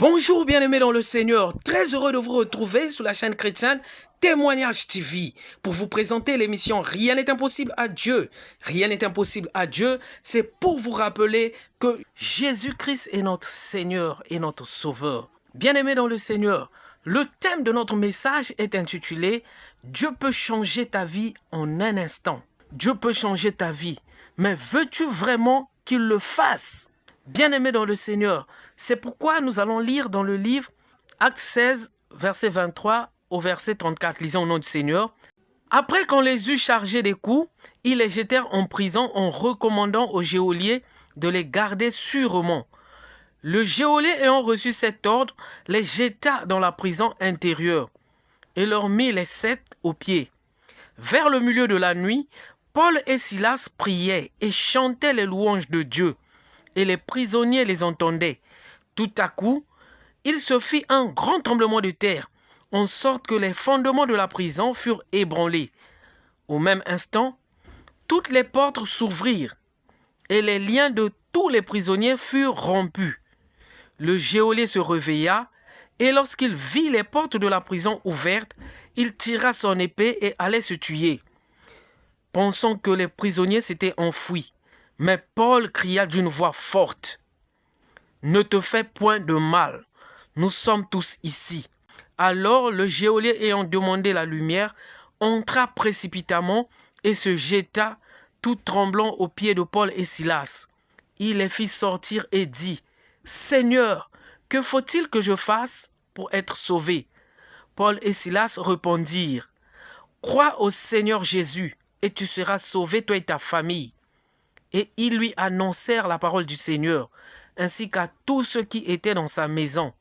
Bonjour bien-aimés dans le Seigneur, très heureux de vous retrouver sur la chaîne chrétienne Témoignage TV pour vous présenter l'émission Rien n'est impossible à Dieu. Rien n'est impossible à Dieu, c'est pour vous rappeler que Jésus-Christ est notre Seigneur et notre Sauveur. Bien-aimés dans le Seigneur, le thème de notre message est intitulé « Dieu peut changer ta vie en un instant ». Dieu peut changer ta vie, mais veux-tu vraiment qu'il le fasse ? Bien-aimés dans le Seigneur, c'est pourquoi nous allons lire dans le livre Actes 16, verset 23 au verset 34. Lisons au nom du Seigneur. Après qu'on les eut chargés des coups, ils les jetèrent en prison en recommandant au geôlier de les garder sûrement. Le geôlier ayant reçu cet ordre, les jeta dans la prison intérieure et leur mit les 7 aux pieds. Vers le milieu de la nuit, Paul et Silas priaient et chantaient les louanges de Dieu. Et les prisonniers les entendaient. Tout à coup, il se fit un grand tremblement de terre, en sorte que les fondements de la prison furent ébranlés. Au même instant, toutes les portes s'ouvrirent, et les liens de tous les prisonniers furent rompus. Le geôlier se réveilla, et lorsqu'il vit les portes de la prison ouvertes, il tira son épée et allait se tuer, pensant que les prisonniers s'étaient enfuis. Mais Paul cria d'une voix forte, « Ne te fais point de mal, nous sommes tous ici. » Alors le geôlier ayant demandé la lumière, entra précipitamment et se jeta, tout tremblant aux pieds de Paul et Silas. Il les fit sortir et dit, « Seigneur, que faut-il que je fasse pour être sauvé ?» Paul et Silas répondirent, « Crois au Seigneur Jésus, et tu seras sauvé, toi et ta famille. » Et ils lui annoncèrent la parole du Seigneur, ainsi qu'à tous ceux qui étaient dans sa maison.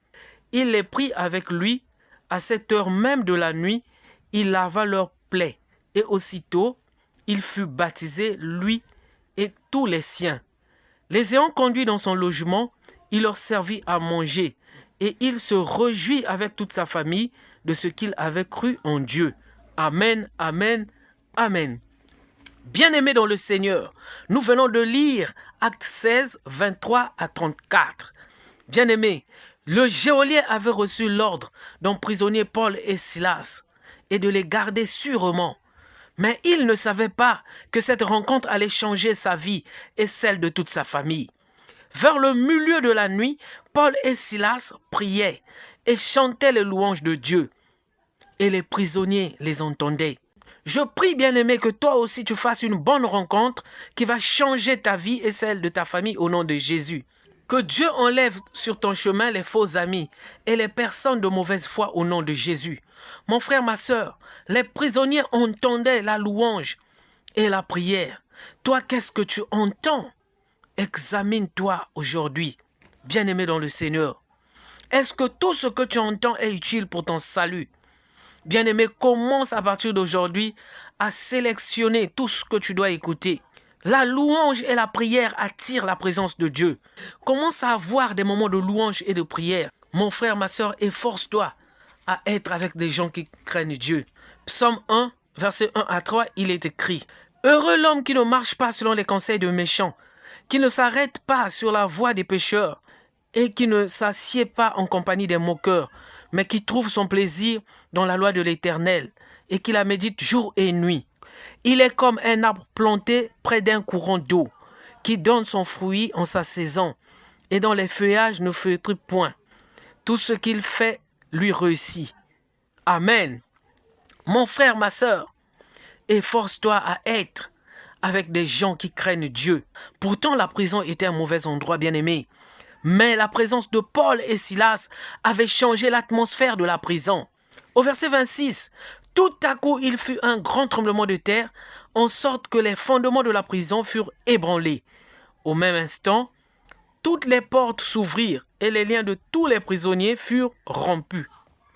Il les prit avec lui. À cette heure même de la nuit, il lava leurs plaies. Et aussitôt, il fut baptisé, lui et tous les siens. Les ayant conduits dans son logement, il leur servit à manger. Et il se réjouit avec toute sa famille de ce qu'il avait cru en Dieu. Amen, amen, amen. Bien-aimés dans le Seigneur, nous venons de lire Actes 16, 23 à 34. Bien-aimés, le geôlier avait reçu l'ordre d'emprisonner Paul et Silas et de les garder sûrement. Mais il ne savait pas que cette rencontre allait changer sa vie et celle de toute sa famille. Vers le milieu de la nuit, Paul et Silas priaient et chantaient les louanges de Dieu. Et les prisonniers les entendaient. Je prie, bien-aimé, que toi aussi tu fasses une bonne rencontre qui va changer ta vie et celle de ta famille au nom de Jésus. Que Dieu enlève sur ton chemin les faux amis et les personnes de mauvaise foi au nom de Jésus. Mon frère, ma sœur, les prisonniers entendaient la louange et la prière. Toi, qu'est-ce que tu entends? Examine-toi aujourd'hui, bien-aimé dans le Seigneur. Est-ce que tout ce que tu entends est utile pour ton salut? Bien-aimé, commence à partir d'aujourd'hui à sélectionner tout ce que tu dois écouter. La louange et la prière attirent la présence de Dieu. Commence à avoir des moments de louange et de prière. Mon frère, ma soeur, efforce-toi à être avec des gens qui craignent Dieu. Psaume 1, verset 1 à 3, il est écrit « Heureux l'homme qui ne marche pas selon les conseils de méchants, qui ne s'arrête pas sur la voie des pécheurs et qui ne s'assied pas en compagnie des moqueurs, mais qui trouve son plaisir dans la loi de l'Éternel et qui la médite jour et nuit. Il est comme un arbre planté près d'un courant d'eau, qui donne son fruit en sa saison, et dont les feuillages ne feutrent point. Tout ce qu'il fait lui réussit. » Amen. Mon frère, ma sœur, efforce-toi à être avec des gens qui craignent Dieu. Pourtant, la prison était un mauvais endroit, bien-aimé. Mais la présence de Paul et Silas avait changé l'atmosphère de la prison. Au verset 26, tout à coup il fut un grand tremblement de terre, en sorte que les fondements de la prison furent ébranlés. Au même instant, toutes les portes s'ouvrirent et les liens de tous les prisonniers furent rompus.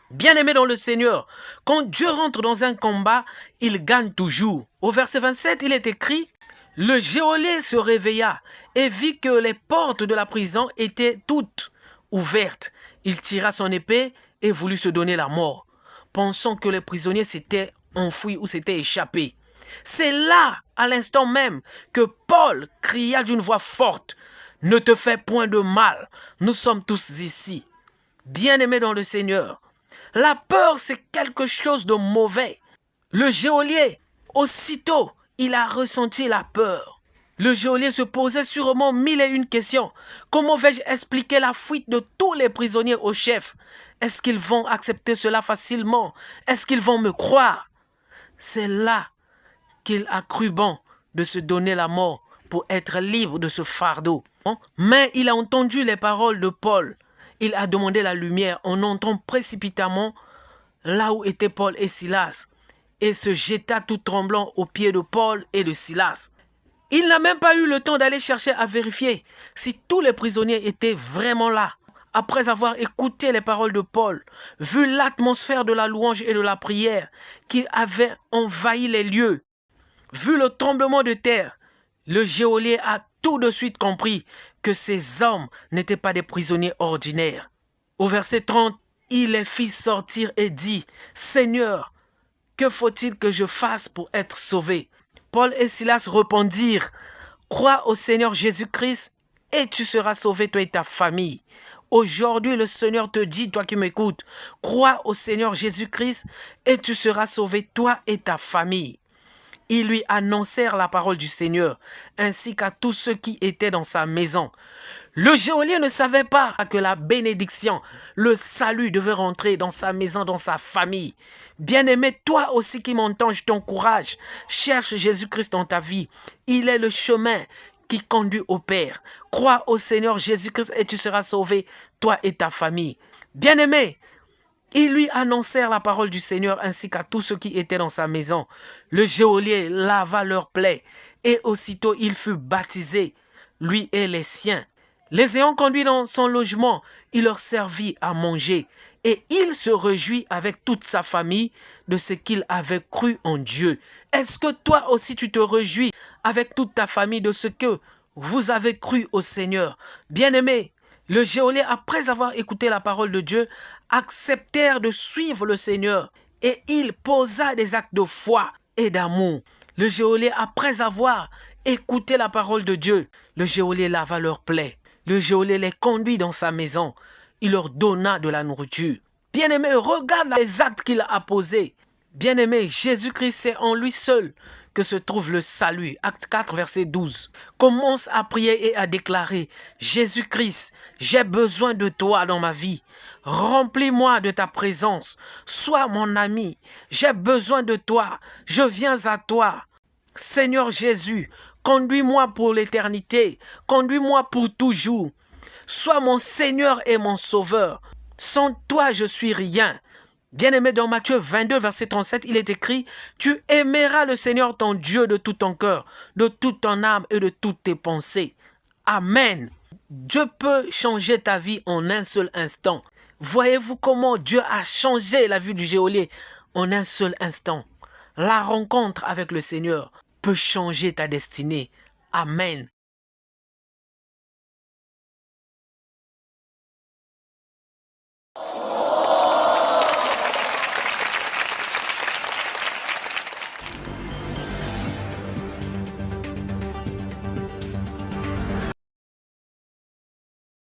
Bien-aimés dans le Seigneur, quand Dieu rentre dans un combat, il gagne toujours. Au verset 27, il est écrit, « Le geôlier se réveilla et vit que les portes de la prison étaient toutes ouvertes. Il tira son épée et voulut se donner la mort, pensant que les prisonniers s'étaient enfouis ou s'étaient échappés. C'est là, à l'instant même, que Paul cria d'une voix forte, « Ne te fais point de mal, nous sommes tous ici. » Bien-aimé dans le Seigneur, la peur, c'est quelque chose de mauvais. Le geôlier, aussitôt, il a ressenti la peur. Le geôlier se posait sûrement 1001 questions. Comment vais-je expliquer la fuite de tous les prisonniers au chef? Est-ce qu'ils vont accepter cela facilement? Est-ce qu'ils vont me croire? C'est là qu'il a cru bon de se donner la mort pour être libre de ce fardeau. Mais il a entendu les paroles de Paul. Il a demandé la lumière en entrant précipitamment là où étaient Paul et Silas et se jeta tout tremblant aux pieds de Paul et de Silas. Il n'a même pas eu le temps d'aller chercher à vérifier si tous les prisonniers étaient vraiment là. Après avoir écouté les paroles de Paul, vu l'atmosphère de la louange et de la prière qui avait envahi les lieux, vu le tremblement de terre, le geôlier a tout de suite compris que ces hommes n'étaient pas des prisonniers ordinaires. Au verset 30, il les fit sortir et dit, « Seigneur, que faut-il que je fasse pour être sauvé ?» Paul et Silas répondirent, « Crois au Seigneur Jésus-Christ et tu seras sauvé, toi et ta famille. » Aujourd'hui, le Seigneur te dit, toi qui m'écoutes, crois au Seigneur Jésus-Christ et tu seras sauvé, toi et ta famille. Ils lui annoncèrent la parole du Seigneur, ainsi qu'à tous ceux qui étaient dans sa maison. Le geôlier ne savait pas que la bénédiction, le salut devait rentrer dans sa maison, dans sa famille. Bien-aimé, toi aussi qui m'entends, je t'encourage. Cherche Jésus-Christ dans ta vie. Il est le chemin qui conduit au Père. Crois au Seigneur Jésus-Christ et tu seras sauvé, toi et ta famille. Bien-aimé, ils lui annoncèrent la parole du Seigneur ainsi qu'à tous ceux qui étaient dans sa maison. Le geôlier lava leurs plaies et aussitôt il fut baptisé, lui et les siens. Les ayant conduits dans son logement, il leur servit à manger et il se réjouit avec toute sa famille de ce qu'il avait cru en Dieu. Est-ce que toi aussi tu te réjouis avec toute ta famille de ce que vous avez cru au Seigneur? Bien-aimé, le geôlier, après avoir écouté la parole de Dieu, acceptèrent de suivre le Seigneur et il posa des actes de foi et d'amour. Le geôlier, après avoir écouté la parole de Dieu, le geôlier lava leurs plaies. Le geôlier les conduit dans sa maison. Il leur donna de la nourriture. Bien-aimé, regarde les actes qu'il a posés. Bien-aimé, Jésus-Christ, c'est en lui seul que se trouve le salut. Acte 4, verset 12. Commence à prier et à déclarer, Jésus-Christ, j'ai besoin de toi dans ma vie. Remplis-moi de ta présence. Sois mon ami. J'ai besoin de toi. Je viens à toi. Seigneur Jésus, conduis-moi pour l'éternité. Conduis-moi pour toujours. Sois mon Seigneur et mon Sauveur. Sans toi, je suis rien. Bien-aimé, dans Matthieu 22, verset 37, il est écrit, « Tu aimeras le Seigneur ton Dieu de tout ton cœur, de toute ton âme et de toutes tes pensées. » Amen. Dieu peut changer ta vie en un seul instant. Voyez-vous comment Dieu a changé la vie du geôlier en un seul instant? La rencontre avec le Seigneur peut changer ta destinée. Amen.